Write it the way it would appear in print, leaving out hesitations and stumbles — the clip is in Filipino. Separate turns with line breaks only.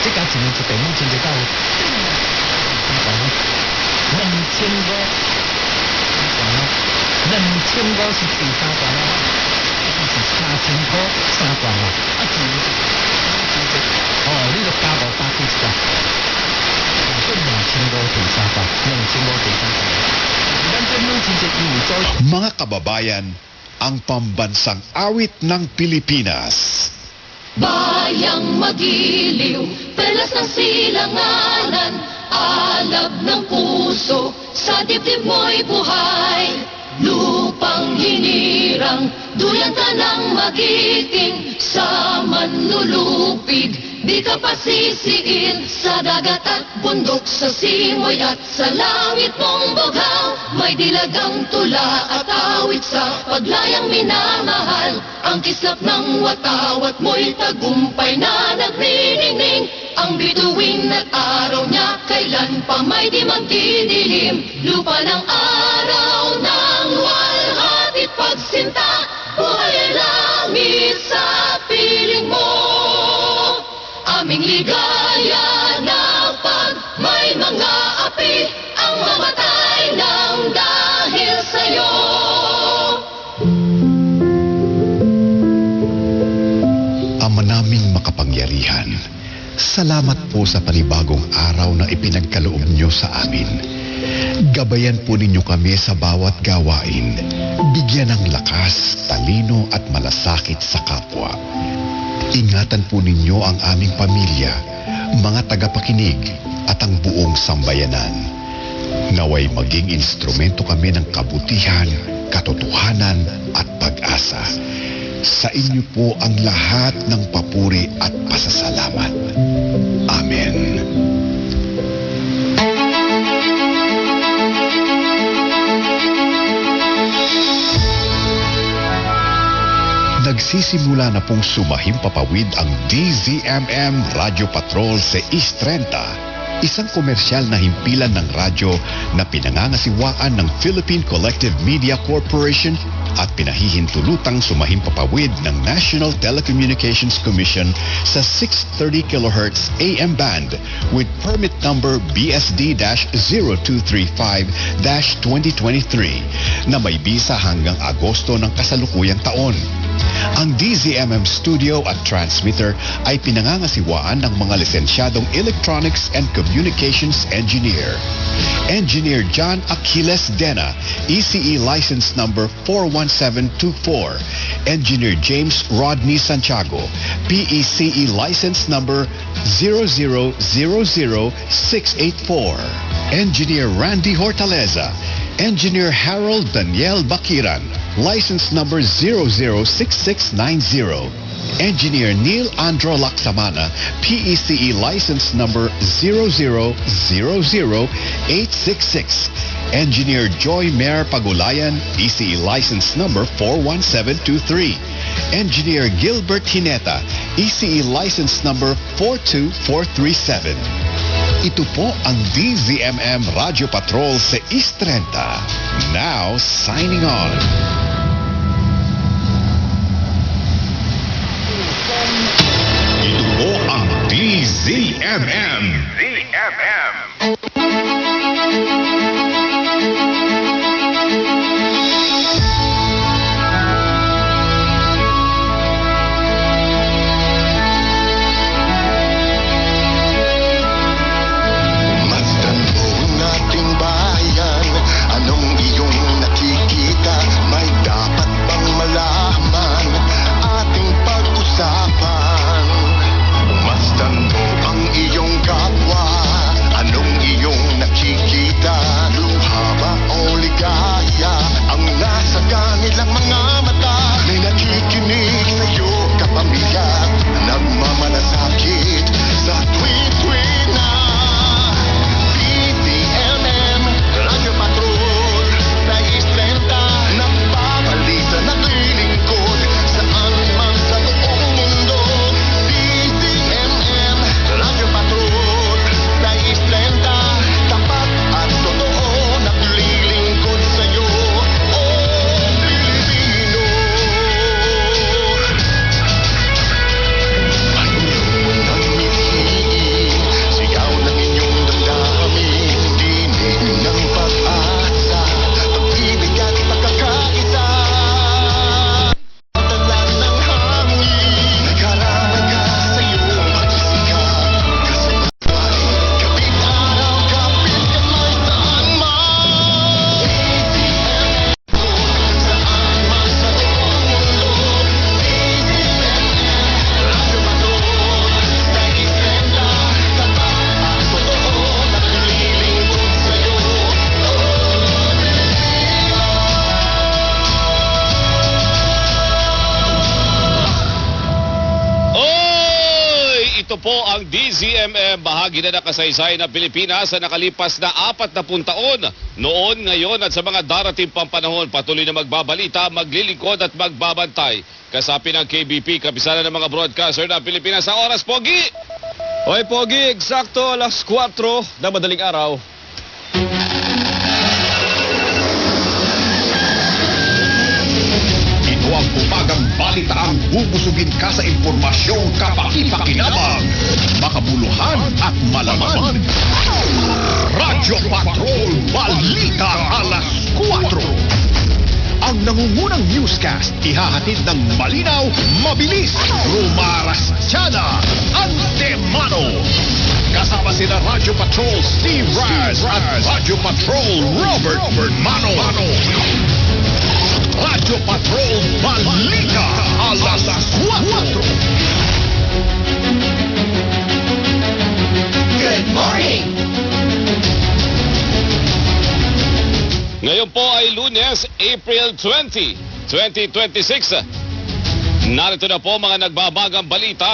这家一年一遍，目前就到2500，2500是第三段啦，是3000块3段啦，你就加500几一段，2005第三段，2005第三段。咱这目前就意味着
Mga kababayan, ang pambansang awit ng Pilipinas.
Bayang magiliw, pelas ng silanganan, alab ng puso, sa dibdib mo'y buhay. Lupang hinirang, duyan ka ng magiting, sa manlulupig, di ka pasisiin. Sa dagat at bundok, sa simoy at sa langit mong bughaw, may dilagang tula at awit sa paglayang minamahal. Ang kislap ng watawat mo'y tagumpay na nagniningning. Ang bituin at araw niya, kailan pa may di magdidilim. Lupa ng araw ng walhatit pagsinta, buhay langit sa piling mo. Aming ligaya na pag may mga api, ang mamatay ng dahil sa'yo.
Ama naming makapangyarihan, salamat po sa panibagong araw na ipinagkaloob niyo sa amin. Gabayan po ninyo kami sa bawat gawain. Bigyan ng lakas, talino at malasakit sa kapwa. Ingatan po ninyo ang aming pamilya, mga tagapakinig at ang buong sambayanan. Naway maging instrumento kami ng kabutihan, katotohanan at pag-asa. Sa inyo po ang lahat ng papuri at pasasalamat. Amen. Nagsisimula na pong sumahimpapawid ang DZMM Radio Patrol sa East 30, isang komersyal na himpilan ng radyo na pinangangasiwaan ng Philippine Collective Media Corporation at pinahihintulutang sumahimpapawid ng National Telecommunications Commission sa 630 kHz AM band with permit number BSD-0235-2023 na may bisa hanggang Agosto ng kasalukuyang taon. Ang DZMM studio at transmitter ay pinangangasiwaan ng mga lisensyadong Electronics and Communications Engineer. Engineer John Aquiles Dena, ECE license number 41724. Engineer James Rodney Santiago, PECE license number 0000684. Engineer Randy Hortaleza, Engineer Harold Daniel Bakiran, license number 006690. Engineer Neil Andro Laksamana, PECE license number 0000866. Engineer Joy Mayor Pagulayan, ECE license number 41723. Engineer Gilbert Hineta, ECE license number 42437. Ito po ang DZMM Radio Patrol sa East 30. Now signing on. Ito po ang DZMM.
Masdan mo ang iyong kapwa. ang DZMM, bahagi na ng kasaysayan ng Pilipinas sa nakalipas na 40 taon. Noon, ngayon at sa mga darating pang panahon, patuloy na magbabalita, maglilingkod at magbabantay. Kasapi ng KBP, kapisanan ng mga broadcaster ng Pilipinas sa oras, Pogi!
Hoy Pogi, eksakto alas 4 na madaling araw.
Ito ang umagang balitaang bubusugin ka sa impormasyong kapaki-pakinabang, makabuluhan at malaman. Radyo Patrol Balita Alas 4. Ang nangungunang newscast, ihahatid ng malinaw, mabilis, Romaras Tiana, Antemano. Kasama sina Radyo Patrol Steve Raz at Radyo Patrol Robert Bermano. Radyo Patrol Balita Alas 4.
Good morning!
Ngayon po ay Lunes, April 20, 2026. Narito na po mga nagbabagang balita